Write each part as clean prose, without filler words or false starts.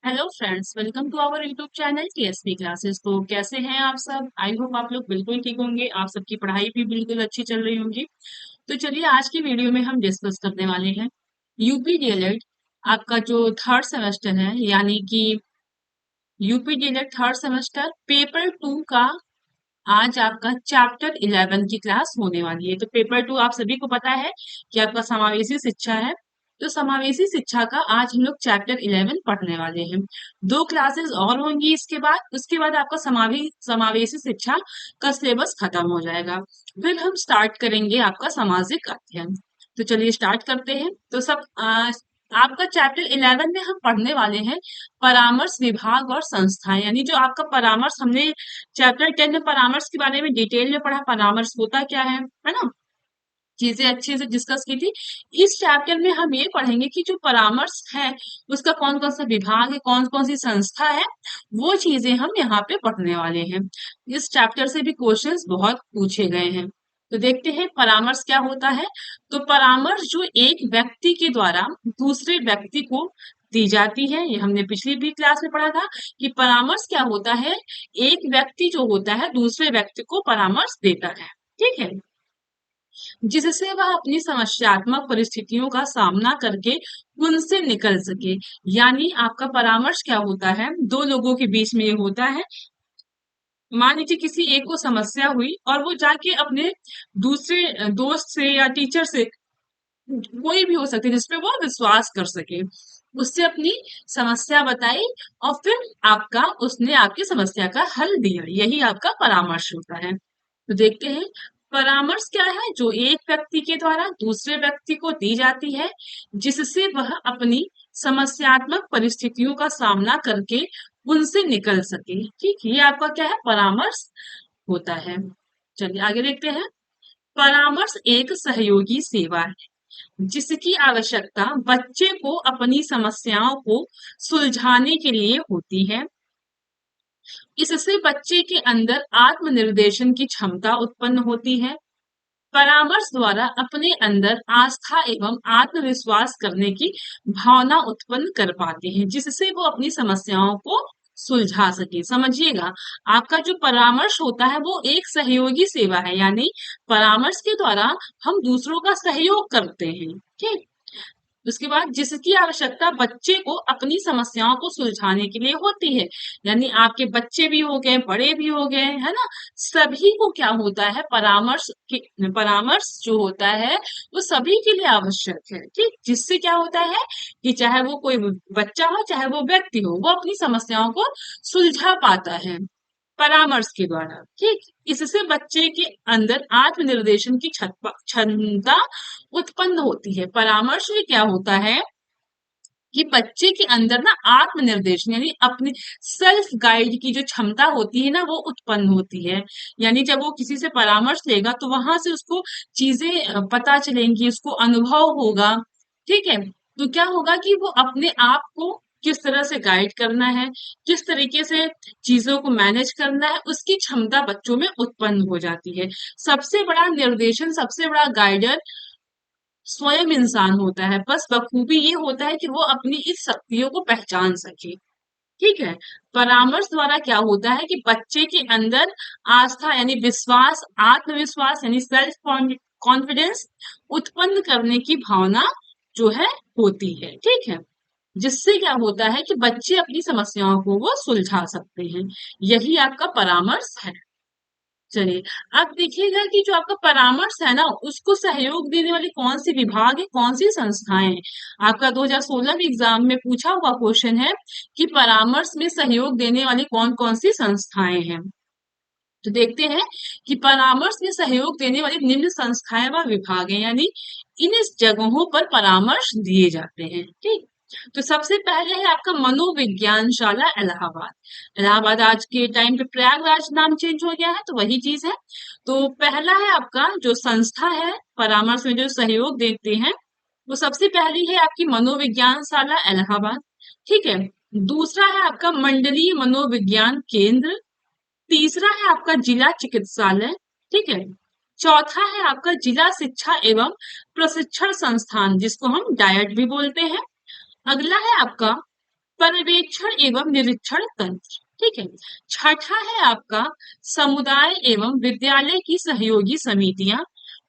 Hello friends, welcome to our YouTube channel TSP classes. तो कैसे हैं आप सब? आई होप आप लोग बिल्कुल ठीक होंगे। आप सबकी पढ़ाई भी बिल्कुल अच्छी चल रही होंगी। तो चलिए आज की वीडियो में हम डिस्कस करने वाले हैं यूपी डीएलएड आपका जो थर्ड सेमेस्टर है, यानी कि UP DElEd third semester paper 2 का आज आपका चैप्टर 11 की क्लास होने वाली है। तो पेपर 2 आप सभी को पता है कि आपका समावेशी शिक्षा है। तो समावेशी शिक्षा का आज हम लोग चैप्टर 11 पढ़ने वाले हैं। दो क्लासेस और होंगी इसके बाद, उसके बाद आपका समावेशी शिक्षा का सिलेबस खत्म हो जाएगा। फिर हम स्टार्ट करेंगे आपका सामाजिक अध्ययन। तो चलिए स्टार्ट करते हैं। तो आपका चैप्टर 11 में हम पढ़ने वाले हैं परामर्श विभाग और संस्थाएं, यानी जो आपका परामर्श हमने चैप्टर 10 में परामर्श के बारे में डिटेल में पढ़ा, परामर्श होता क्या है ना, चीजें अच्छे से डिस्कस की थी। इस चैप्टर में हम ये पढ़ेंगे कि जो परामर्श है उसका कौन कौन सा विभाग है, कौन कौन सी संस्था है, वो चीजें हम यहाँ पे पढ़ने वाले हैं। इस चैप्टर से भी क्वेश्चंस बहुत पूछे गए हैं। तो देखते हैं परामर्श क्या होता है। तो परामर्श जो एक व्यक्ति के द्वारा दूसरे व्यक्ति को दी जाती है, ये हमने पिछली भी क्लास में पढ़ा था कि परामर्श क्या होता है। एक व्यक्ति जो होता है दूसरे व्यक्ति को परामर्श देता है, ठीक है, जिससे वह अपनी समस्यात्मक परिस्थितियों का सामना करके उनसे निकल सके। यानी आपका परामर्श क्या होता है, दो लोगों के बीच में ये होता है। मान लीजिए किसी एक को समस्या हुई और वो जाके अपने दूसरे दोस्त से या टीचर से, कोई भी हो सकती है जिसपे वो विश्वास कर सके, उससे अपनी समस्या बताई और फिर आपका उसने आपकी समस्या का हल दिया। यही आपका परामर्श होता है। तो देखते हैं परामर्श क्या है, जो एक व्यक्ति के द्वारा दूसरे व्यक्ति को दी जाती है, जिससे वह अपनी समस्यात्मक परिस्थितियों का सामना करके उनसे निकल सके। ठीक, ये आपका क्या है, परामर्श होता है। चलिए आगे देखते हैं। परामर्श एक सहयोगी सेवा है जिसकी आवश्यकता बच्चे को अपनी समस्याओं को सुलझाने के लिए होती है। इससे बच्चे के अंदर आत्मनिर्देशन की क्षमता उत्पन्न होती है। परामर्श द्वारा अपने अंदर आस्था एवं आत्मविश्वास करने की भावना उत्पन्न कर पाते हैं, जिससे वो अपनी समस्याओं को सुलझा सके। समझिएगा, आपका जो परामर्श होता है वो एक सहयोगी सेवा है, यानी परामर्श के द्वारा हम दूसरों का सहयोग करते हैं। ठीक, उसके बाद जिसकी आवश्यकता बच्चे को अपनी समस्याओं को सुलझाने के लिए होती है, यानी आपके बच्चे भी हो गए, बड़े भी हो गए, है ना, सभी को क्या होता है, परामर्श जो होता है वो सभी के लिए आवश्यक है। ठीक, जिससे क्या होता है कि चाहे वो कोई बच्चा हो चाहे वो व्यक्ति हो, वो अपनी समस्याओं को सुलझा पाता है परामर्श के द्वारा। ठीक, इससे बच्चे के अंदर आत्मनिर्देशन की क्षमता उत्पन्न होती है। परामर्श में क्या होता है कि बच्चे के अंदर ना आत्मनिर्देशन यानी अपने सेल्फ गाइड की जो क्षमता होती है ना, वो उत्पन्न होती है। यानी जब वो किसी से परामर्श लेगा तो वहां से उसको चीजें पता चलेंगी, उसको अनुभव होगा। ठीक है, तो क्या होगा कि वो अपने आप को किस तरह से गाइड करना है, किस तरीके से चीजों को मैनेज करना है, उसकी क्षमता बच्चों में उत्पन्न हो जाती है। सबसे बड़ा निर्देशन, सबसे बड़ा गाइडर स्वयं इंसान होता है। बस बखूबी ये होता है कि वो अपनी इस शक्तियों को पहचान सके। ठीक है, परामर्श द्वारा क्या होता है कि बच्चे के अंदर आस्था यानी विश्वास, आत्मविश्वास यानी सेल्फ कॉन्फिडेंस उत्पन्न करने की भावना जो है होती है। ठीक है, जिससे क्या होता है कि बच्चे अपनी समस्याओं को वो सुलझा सकते हैं। यही आपका परामर्श है। चलिए, अब देखिएगा कि जो आपका परामर्श है ना, उसको सहयोग देने वाले कौन से विभाग है, कौन सी संस्थाएं हैं। आपका 2016 में एग्जाम में पूछा हुआ क्वेश्चन है कि परामर्श में सहयोग देने वाली कौन कौन सी संस्थाएं हैं। तो देखते हैं कि परामर्श में सहयोग देने वाली निम्न संस्थाएं व विभाग हैं, यानी इन जगहों पर परामर्श दिए जाते हैं। ठीक, तो सबसे पहले है आपका मनोविज्ञान शाला इलाहाबाद। इलाहाबाद आज के टाइम पे प्रयागराज नाम चेंज हो गया है, तो वही चीज है। तो पहला है आपका जो संस्था है परामर्श में जो सहयोग देते हैं, वो सबसे पहली है आपकी मनोविज्ञान शाला इलाहाबाद। ठीक है, दूसरा है आपका मंडलीय मनोविज्ञान केंद्र। तीसरा है आपका जिला चिकित्सालय। ठीक है, चौथा है आपका जिला शिक्षा एवं प्रशिक्षण संस्थान, जिसको हम डायट भी बोलते हैं। अगला है आपका पर्यवेक्षण एवं निरीक्षण तंत्र। ठीक है। छठा है आपका समुदाय एवं विद्यालय की सहयोगी समितियां।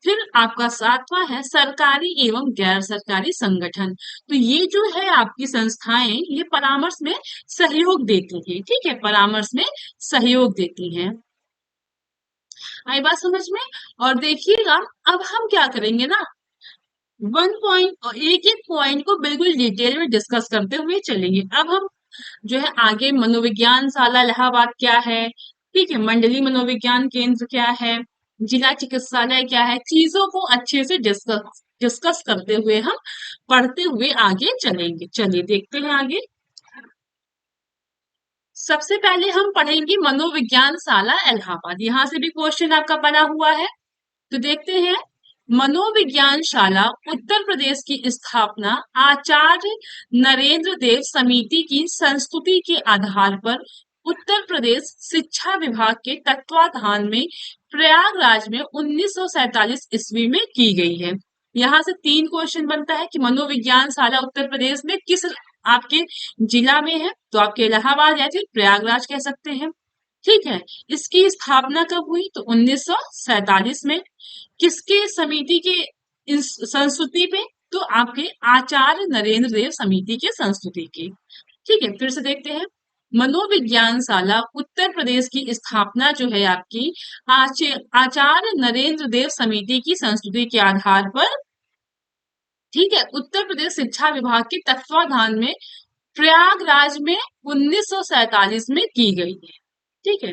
फिर आपका सातवां है सरकारी एवं गैर सरकारी संगठन। तो ये जो है आपकी संस्थाएं, ये परामर्श में सहयोग देती हैं। ठीक है, परामर्श में सहयोग देती हैं। आई बात समझ में? और देखिएगा, अब हम क्या करेंगे ना, वन पॉइंट, एक एक पॉइंट को बिल्कुल डिटेल में डिस्कस करते हुए चलेंगे। अब हम जो है आगे मनोविज्ञान शाला इलाहाबाद क्या है, ठीक है, मंडली मनोविज्ञान केंद्र क्या है, जिला चिकित्सालय क्या है, चीजों को अच्छे से डिस्कस डिस्कस करते हुए हम पढ़ते हुए आगे चलेंगे। चलिए देखते हैं आगे। सबसे पहले हम पढ़ेंगे मनोविज्ञान शाला इलाहाबाद। यहाँ से भी क्वेश्चन आपका बना हुआ है, तो देखते हैं। मनोविज्ञान शाला उत्तर प्रदेश की स्थापना आचार्य नरेंद्र देव समिति की संस्तुति के आधार पर उत्तर प्रदेश शिक्षा विभाग के तत्वाधान में प्रयागराज में 1947 ईस्वी में की गई है। यहाँ से 3 क्वेश्चन बनता है कि मनोविज्ञान शाला उत्तर प्रदेश में किस आपके जिला में है, तो आपके इलाहाबाद या फिर प्रयागराज कह सकते हैं। ठीक है। इसकी स्थापना कब हुई, तो 1947 में। किसके समिति के संस्तुति पे, तो आपके आचार्य नरेंद्र देव समिति के संस्तुति की। ठीक है, फिर से देखते हैं। मनोविज्ञान शाला उत्तर प्रदेश की स्थापना जो है आपकी आचार्य नरेंद्र देव समिति की संस्तुति के आधार पर, ठीक है, उत्तर प्रदेश शिक्षा विभाग के तत्वाधान में प्रयागराज में 1947 में की गई है। ठीक है।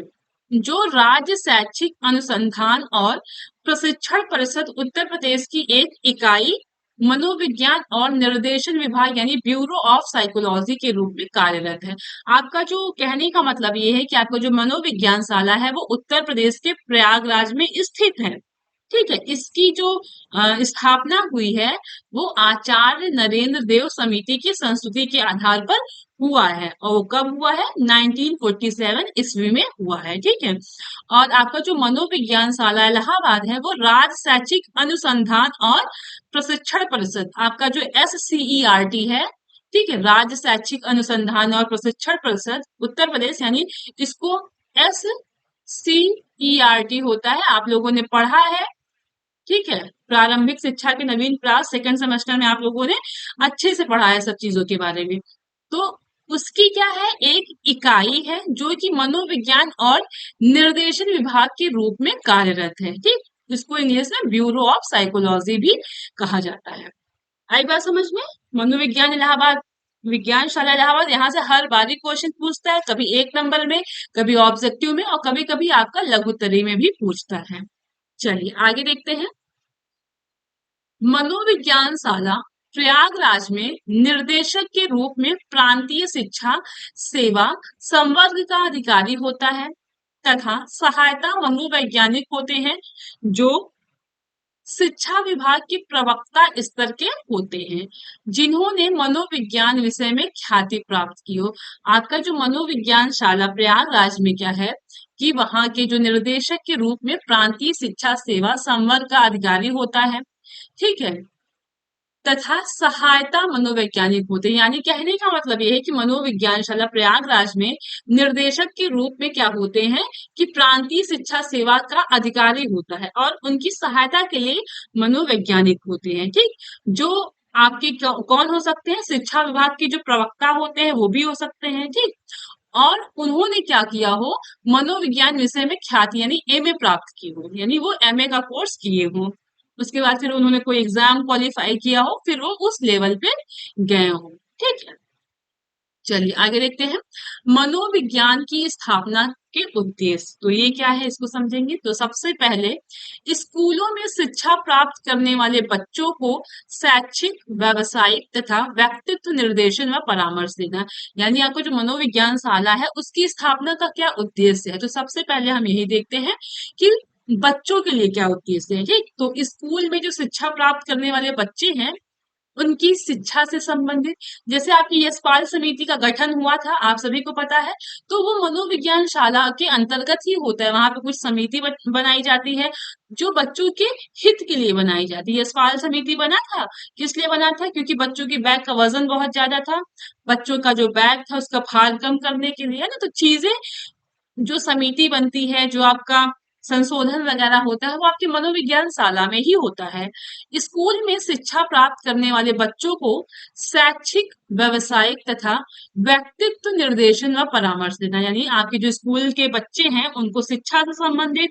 जो राज्य शैक्षिक अनुसंधान और प्रशिक्षण परिषद उत्तर प्रदेश की एक इकाई मनोविज्ञान और निर्देशन विभाग यानी ब्यूरो ऑफ साइकोलॉजी के रूप में कार्यरत है। आपका जो कहने का मतलब ये है कि आपका जो मनोविज्ञान शाला है वो उत्तर प्रदेश के प्रयागराज में स्थित है। ठीक है। इसकी जो स्थापना हुई है वो आचार्य नरेंद्र देव समिति की संस्तुति के आधार पर हुआ है, और वो कब हुआ है, 1947 ईस्वी में हुआ है। ठीक है। और आपका जो मनोविज्ञान शाला इलाहाबाद है वो राज्य शैक्षिक अनुसंधान और प्रशिक्षण परिषद, आपका जो SCERT है, ठीक है, राज्य शैक्षिक अनुसंधान और प्रशिक्षण परिषद उत्तर प्रदेश, यानी इसको SCERT होता है, आप लोगों ने पढ़ा है। ठीक है, प्रारंभिक शिक्षा के नवीन प्रयास सेकंड सेमेस्टर में आप लोगों ने अच्छे से पढ़ा है सब चीजों के बारे में। तो उसकी क्या है, एक इकाई है जो कि मनोविज्ञान और निर्देशन विभाग के रूप में कार्यरत है। ठीक, इसको इंग्लिश में ब्यूरो ऑफ साइकोलॉजी भी कहा जाता है। आई बात समझ में? मनोविज्ञान इलाहाबाद, विज्ञान शाला इलाहाबाद, यहाँ से हर बारी क्वेश्चन पूछता है, कभी 1 नंबर में, कभी ऑब्जेक्टिव में, और कभी कभी आपका लघुत्तरी में भी पूछता है। चलिए आगे देखते हैं। मनोविज्ञान शाला प्रयागराज में निर्देशक के रूप में प्रांतीय शिक्षा सेवा संवर्ग का अधिकारी होता है तथा सहायता मनोवैज्ञानिक होते हैं जो शिक्षा विभाग के प्रवक्ता स्तर के होते हैं, जिन्होंने मनोविज्ञान विषय में ख्याति प्राप्त की हो। आपका जो मनोविज्ञान शाला प्रयागराज में क्या है कि वहां के जो निर्देशक के रूप में प्रांतीय शिक्षा सेवा संवर्ग का अधिकारी होता है, ठीक है, तथा सहायता मनोवैज्ञानिक होते हैं। यानी कहने का मतलब ये है कि मनोविज्ञान शाला प्रयागराज में निर्देशक के रूप में क्या होते हैं कि प्रांतीय शिक्षा सेवा का अधिकारी होता है, और उनकी सहायता के लिए मनोवैज्ञानिक होते हैं। ठीक, जो आपके कौन हो सकते हैं, शिक्षा विभाग के जो प्रवक्ता होते हैं वो भी हो सकते हैं। ठीक, और उन्होंने क्या किया हो, मनोविज्ञान विषय में ख्याति यानी एमए प्राप्त की हो, यानी वो एमए का कोर्स किए हो, उसके बाद फिर उन्होंने कोई एग्जाम क्वालिफाई किया हो, फिर वो उस लेवल पे गए हो। ठीक है, चलिए आगे देखते हैं। मनोविज्ञान की स्थापना के उद्देश्य, तो ये क्या है इसको समझेंगे। तो सबसे पहले स्कूलों में शिक्षा प्राप्त करने वाले बच्चों को शैक्षिक, व्यावसायिक तथा व्यक्तित्व निर्देशन व परामर्श देना। यानी आपको जो मनोविज्ञान शाला है उसकी स्थापना का क्या उद्देश्य है, तो सबसे पहले हम यही देखते हैं कि बच्चों के लिए क्या उद्देश्य है। ठीक, तो स्कूल में जो शिक्षा प्राप्त करने वाले बच्चे हैं उनकी शिक्षा से संबंधित, जैसे आपकी यशपाल समिति का गठन हुआ था, आप सभी को पता है, तो वो मनोविज्ञान शाला के अंतर्गत ही होता है। वहां पे कुछ समिति बनाई जाती है जो बच्चों के हित के लिए बनाई जाती है। यशपाल समिति बना था, किस लिए बना था? क्योंकि बच्चों की बैग का वजन बहुत ज्यादा था, बच्चों का जो बैग था उसका भार कम करने के लिए, है ना। तो चीजें, जो समिति बनती है, जो आपका संशोधन वगैरह होता है, वो आपके मनोविज्ञान शाला में ही होता है। स्कूल में शिक्षा प्राप्त करने वाले बच्चों को शैक्षिक, व्यवसायिक तथा व्यक्तित्व निर्देशन व परामर्श देना, यानी आपके जो स्कूल के बच्चे हैं उनको शिक्षा से संबंधित,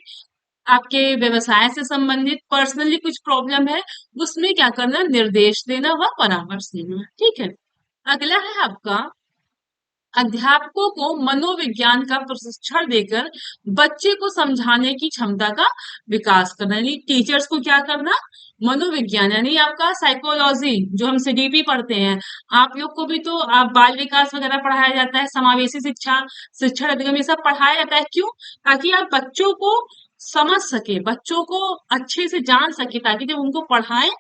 आपके व्यवसाय से संबंधित, पर्सनली कुछ प्रॉब्लम है उसमें क्या करना, निर्देश देना व परामर्श देना। ठीक है। अगला है आपका, अध्यापकों को मनोविज्ञान का प्रशिक्षण देकर बच्चे को समझाने की क्षमता का विकास करना, यानी टीचर्स को क्या करना, मनोविज्ञान यानी आपका साइकोलॉजी, जो हम सीडीपी पढ़ते हैं, आप लोग को भी तो आप बाल विकास वगैरह पढ़ाया जाता है, समावेशी शिक्षा, शिक्षण अधिगम, ये सब पढ़ाया जाता है। क्यों? ताकि आप बच्चों को समझ सके, बच्चों को अच्छे से जान सके, ताकि जब उनको पढ़ाएं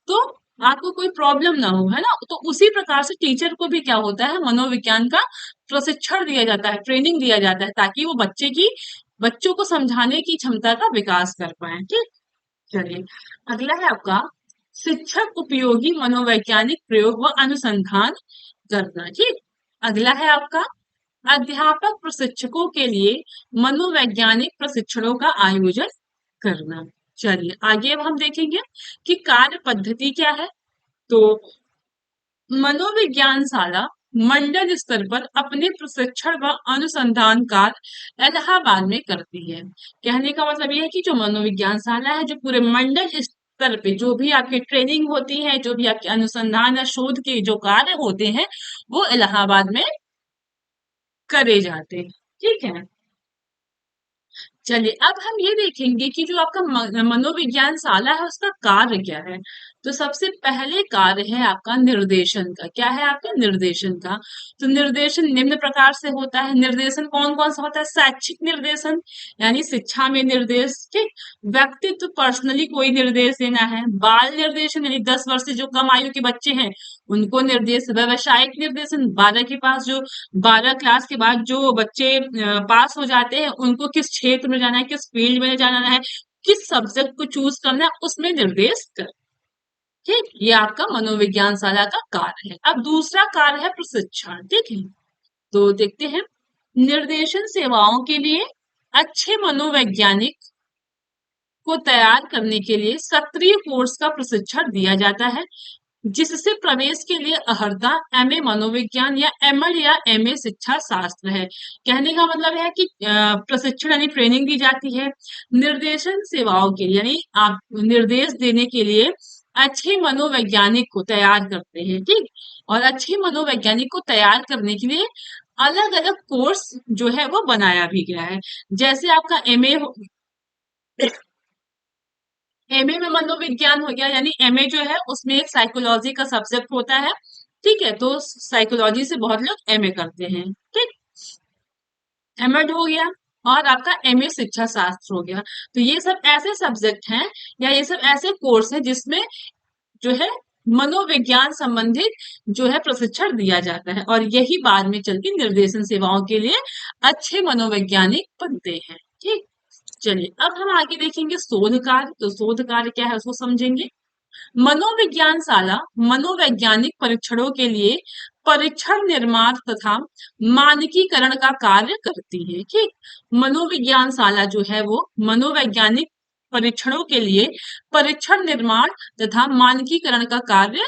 तो आपको कोई प्रॉब्लम ना हो, है ना। तो उसी प्रकार से टीचर को भी क्या होता है, मनोविज्ञान का प्रशिक्षण दिया जाता है, ट्रेनिंग दिया जाता है, ताकि वो बच्चों को समझाने की क्षमता का विकास कर पाए। ठीक। चलिए, अगला है आपका, शिक्षक उपयोगी मनोवैज्ञानिक प्रयोग व अनुसंधान करना। ठीक। अगला है आपका, अध्यापक प्रशिक्षकों के लिए मनोवैज्ञानिक प्रशिक्षणों का आयोजन करना। चलिए आगे अब हम देखेंगे कि कार्य पद्धति क्या है। तो मनोविज्ञान शाला मंडल स्तर पर अपने प्रशिक्षण व अनुसंधान कार्य इलाहाबाद में करती है। कहने का मतलब यह है कि जो मनोविज्ञान शाला है, जो पूरे मंडल स्तर पे जो भी आपकी ट्रेनिंग होती है, जो भी आपके अनुसंधान या शोध के जो कार्य होते हैं, वो इलाहाबाद में करे जाते हैं। ठीक है। चलिए अब हम ये देखेंगे कि जो आपका मनोविज्ञान शाला है उसका कार्य क्या है। तो सबसे पहले कार्य है आपका निर्देशन का। क्या है आपका? निर्देशन का। तो निर्देशन निम्न प्रकार से होता है। निर्देशन कौन कौन सा होता है? शैक्षिक निर्देशन, यानी शिक्षा में निर्देश। ठीक। व्यक्तित्व, पर्सनली कोई निर्देश देना है। बाल निर्देशन, यानी 10 वर्ष से जो कम आयु के बच्चे हैं उनको निर्देश। व्यवसायिक निर्देशन, 12 क्लास के बाद जो बच्चे पास हो जाते हैं उनको किस क्षेत्र में जाना है, किस फील्ड में जाना है, किस सब्जेक्ट को चूज करना है, उसमें निर्देश कर। ठीक। ये आपका मनोविज्ञान शाला का कार्य है। अब दूसरा कार्य है प्रशिक्षण। ठीक है। तो देखते हैं, निर्देशन सेवाओं के लिए अच्छे मनोवैज्ञानिक को तैयार करने के लिए सक्रिय कोर्स का प्रशिक्षण दिया जाता है, जिससे प्रवेश के लिए अर्हता एमए मनोविज्ञान या एमएड या एमए शिक्षा शास्त्र है। कहने का मतलब है कि प्रशिक्षण यानी ट्रेनिंग दी जाती है निर्देशन सेवाओं के लिए, यानी आप निर्देश देने के लिए अच्छे मनोवैज्ञानिक को तैयार करते हैं। ठीक। और अच्छे मनोवैज्ञानिक को तैयार करने के लिए अलग अलग कोर्स जो है वो बनाया भी गया है। जैसे आपका एमए में मनोविज्ञान हो गया, यानी एमए जो है उसमें एक साइकोलॉजी का सब्जेक्ट होता है। ठीक है। तो साइकोलॉजी से बहुत लोग एमए करते हैं। ठीक। एमएड हो गया और आपका एमए शिक्षा शास्त्र हो गया। तो ये सब ऐसे सब्जेक्ट हैं या ये सब ऐसे कोर्स हैं जिसमें जो है मनोविज्ञान संबंधित जो है प्रशिक्षण दिया जाता है, और यही बाद में चल के निर्देशन सेवाओं के लिए अच्छे मनोवैज्ञानिक बनते हैं। ठीक। चलिए अब हम आगे देखेंगे शोध कार्य। तो शोध कार्य क्या है उसको समझेंगे। मनोविज्ञान शाला मनोवैज्ञानिक परीक्षणों के लिए परीक्षण निर्माण तथा मानकीकरण का कार्य करती है। ठीक। मनोविज्ञान शाला जो है वो मनोवैज्ञानिक परीक्षणों के लिए परीक्षण निर्माण तथा मानकीकरण का कार्य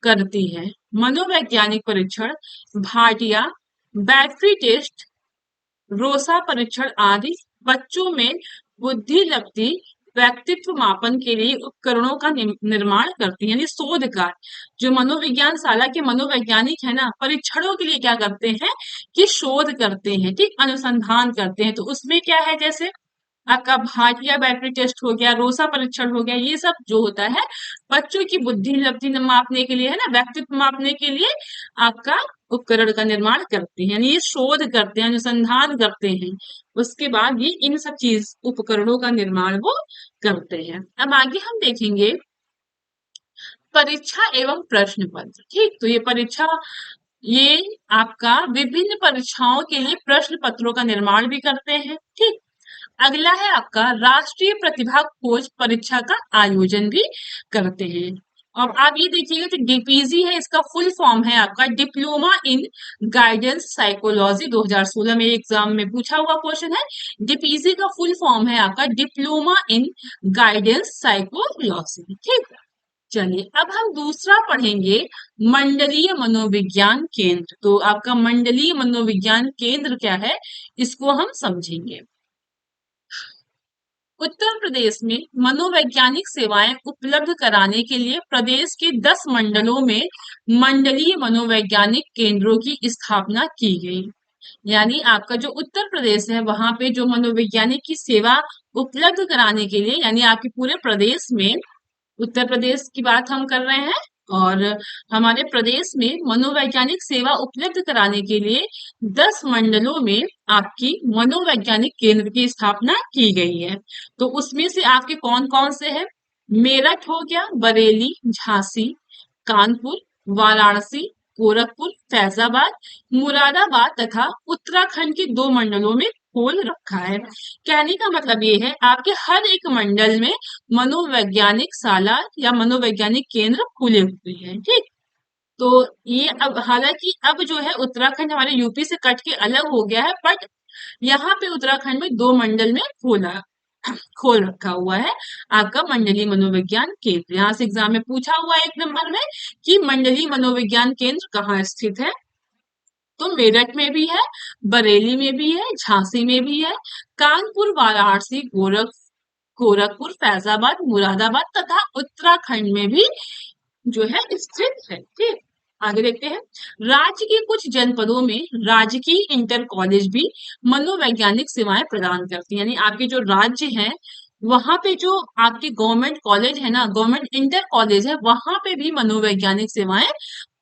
करती है। मनोवैज्ञानिक परीक्षण भाटिया, बैटरी टेस्ट, रोसा परीक्षण आदि बच्चों में बुद्धि लब्धि, व्यक्तित्व मापन के लिए उपकरणों का निर्माण करती है, यानी शोध कार्य। जो मनोविज्ञान शाला के मनोवैज्ञानिक है ना, परीक्षणों के लिए क्या करते हैं कि शोध करते हैं। ठीक। अनुसंधान करते हैं। तो उसमें क्या है, जैसे आपका भाटिया बैटरी टेस्ट हो गया, रोसा परीक्षण हो गया, ये सब जो होता है बच्चों की बुद्धि लब्धि मापने के लिए, है ना, व्यक्तित्व मापने के लिए आपका उपकरण का निर्माण करते हैं, यानी ये शोध करते हैं, अनुसंधान करते हैं। उसके बाद ये इन सब चीज उपकरणों का निर्माण वो करते हैं। अब आगे हम देखेंगे परीक्षा एवं प्रश्न पत्र। ठीक, तो ये परीक्षा, ये आपका विभिन्न परीक्षाओं के लिए प्रश्न पत्रों का निर्माण भी करते हैं। ठीक, अगला है आपका राष्ट्रीय प्रतिभा खोज परीक्षा का आयोजन भी करते हैं। अब आप ये देखिएगा, जो डीपीजी है इसका फुल फॉर्म है आपका डिप्लोमा इन गाइडेंस साइकोलॉजी। 2016 में एग्जाम में पूछा हुआ क्वेश्चन है। डीपीजी का फुल फॉर्म है आपका डिप्लोमा इन गाइडेंस साइकोलॉजी। ठीक, चलिए अब हम दूसरा पढ़ेंगे, मंडलीय मनोविज्ञान केंद्र। तो आपका मंडलीय मनोविज्ञान केंद्र क्या है, इसको हम समझेंगे। उत्तर प्रदेश में मनोवैज्ञानिक सेवाएं उपलब्ध कराने के लिए प्रदेश के 10 मंडलों में मंडलीय मनोवैज्ञानिक केंद्रों की स्थापना की गई। यानी आपका जो उत्तर प्रदेश है वहां पे जो मनोवैज्ञानिक की सेवा उपलब्ध कराने के लिए, यानी आपके पूरे प्रदेश में, उत्तर प्रदेश की बात हम कर रहे हैं, और हमारे प्रदेश में मनोवैज्ञानिक सेवा उपलब्ध कराने के लिए 10 मंडलों में आपकी मनोवैज्ञानिक केंद्र की स्थापना की गई है। तो उसमें से आपके कौन कौन से हैं? मेरठ हो गया, बरेली, झांसी, कानपुर, वाराणसी, गोरखपुर, फैजाबाद, मुरादाबाद तथा उत्तराखंड के 2 मंडलों में खोल रखा है। कहने का मतलब ये है, आपके हर एक मंडल में मनोवैज्ञानिक शाला या मनोवैज्ञानिक केंद्र खुले हुए हैं। ठीक, तो ये अब हालांकि अब जो है उत्तराखंड हमारे यूपी से कट के अलग हो गया है, बट यहाँ पे उत्तराखंड में 2 मंडल में खोल रखा हुआ है आपका मंडलीय मनोविज्ञान केंद्र। यहाँ से एग्जाम में पूछा हुआ है 1 नंबर में कि मंडलीय मनोविज्ञान केंद्र कहाँ स्थित है। तो मेरठ में भी है, बरेली में भी है, झांसी में भी है, कानपुर, वाराणसी, गोरखपुर, फैजाबाद, मुरादाबाद तथा उत्तराखंड में भी जो है स्थित है। ठीक, आगे देखते हैं। राज्य के कुछ जनपदों में राजकीय इंटर कॉलेज भी मनोवैज्ञानिक सेवाएं प्रदान करती है। यानी आपके जो राज्य हैं वहां पे जो आपके गवर्नमेंट कॉलेज है ना, गवर्नमेंट इंटर कॉलेज है, वहां पे भी मनोवैज्ञानिक सेवाएं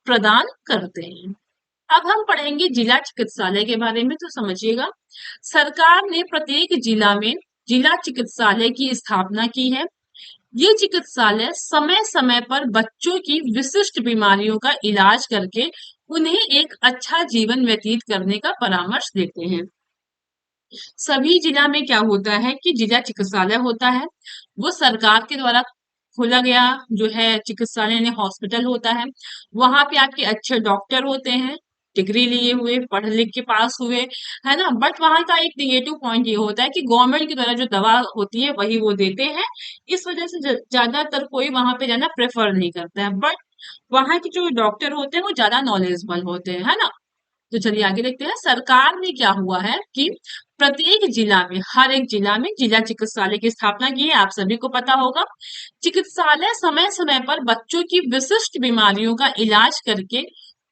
प्रदान करते हैं। अब हम पढ़ेंगे जिला चिकित्सालय के बारे में, तो समझिएगा। सरकार ने प्रत्येक जिला में जिला चिकित्सालय की स्थापना की है। ये चिकित्सालय समय समय पर बच्चों की विशिष्ट बीमारियों का इलाज करके उन्हें एक अच्छा जीवन व्यतीत करने का परामर्श देते हैं। सभी जिला में क्या होता है कि जिला चिकित्सालय होता है, वो सरकार के द्वारा खोला गया जो है चिकित्सालय यानी हॉस्पिटल होता है। वहां पे आपके अच्छे डॉक्टर होते हैं, डिग्री लिए हुए, पढ़ लिख के पास हुए, है ना। बट वहां का एक निगेटिव पॉइंट ये होता है कि गवर्नमेंट की द्वारा जो दवा होती है वही वो देते हैं। इस वजह से ज्यादातर कोई वहां पे जाना प्रेफर नहीं करता है। बट वहां के जो डॉक्टर होते हैं वो ज्यादा नॉलेजेबल होते हैं, है ना। तो चलिए आगे देखते हैं। सरकार ने क्या हुआ है कि प्रत्येक जिला में, हर एक जिला में जिला चिकित्सालय की स्थापना की है। आप सभी को पता होगा, चिकित्सालय समय समय पर बच्चों की विशिष्ट बीमारियों का इलाज करके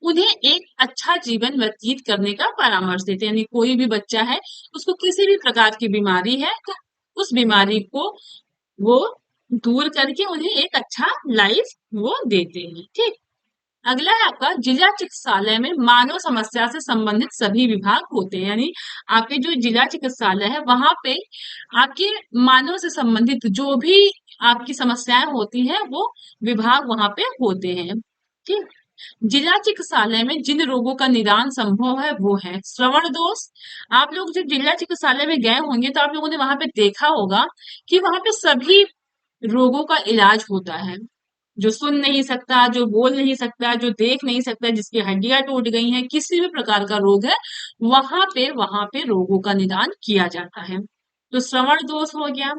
उन्हें एक अच्छा जीवन व्यतीत करने का परामर्श देते हैं। यानी कोई भी बच्चा है, उसको किसी भी प्रकार की बीमारी है, तो उस बीमारी को वो दूर करके उन्हें एक अच्छा लाइफ वो देते हैं। ठीक, अगला है आपका जिला चिकित्सालय में मानव समस्या से संबंधित सभी विभाग होते हैं। यानी आपके जो जिला चिकित्सालय है वहां पे आपके मानव से संबंधित जो भी आपकी समस्याएं होती हैं वो विभाग वहां पे होते हैं। ठीक, जिला चिकित्सालय में जिन रोगों का निदान संभव है वो है श्रवण दोष। आप लोग जब जिला चिकित्सालय में गए होंगे तो आप लोगों ने वहां पे देखा होगा कि वहां पे सभी रोगों का इलाज होता है। जो सुन नहीं सकता, जो बोल नहीं सकता, जो देख नहीं सकता, जिसकी हड्डियां टूट गई हैं, किसी भी प्रकार का रोग है, वहां पे रोगों का निदान किया जाता है। तो श्रवण दोष हो गया,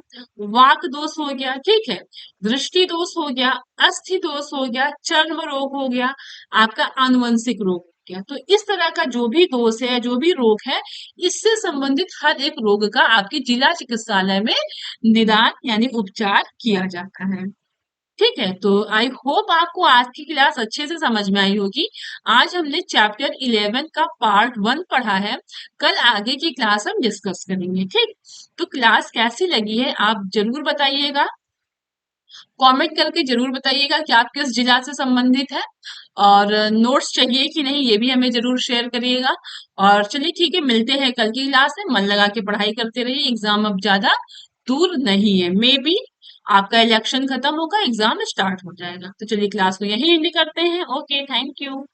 वाक दोष हो गया, ठीक है, दृष्टि दोष हो गया, अस्थि दोष हो गया, चर्म रोग हो गया, आपका आनुवंशिक रोग हो गया। तो इस तरह का जो भी दोष है, जो भी रोग है, इससे संबंधित हर एक रोग का आपके जिला चिकित्सालय में निदान यानी उपचार किया जाता है। ठीक है, तो आई होप आपको आज की क्लास अच्छे से समझ में आई होगी। आज हमने चैप्टर 11 का पार्ट 1 पढ़ा है। कल आगे की क्लास हम डिस्कस करेंगे। ठीक, तो क्लास कैसी लगी है आप जरूर बताइएगा, कमेंट करके जरूर बताइएगा कि आप किस जिला से संबंधित है, और नोट्स चाहिए कि नहीं ये भी हमें जरूर शेयर करिएगा। और चलिए ठीक है, मिलते हैं कल की क्लास में। मन लगा के पढ़ाई करते रहिए, एग्जाम अब ज्यादा दूर नहीं है। मे बी आपका इलेक्शन खत्म होगा, एग्जाम स्टार्ट हो जाएगा। तो चलिए क्लास को यहीं एंड करते हैं। Okay, thank you.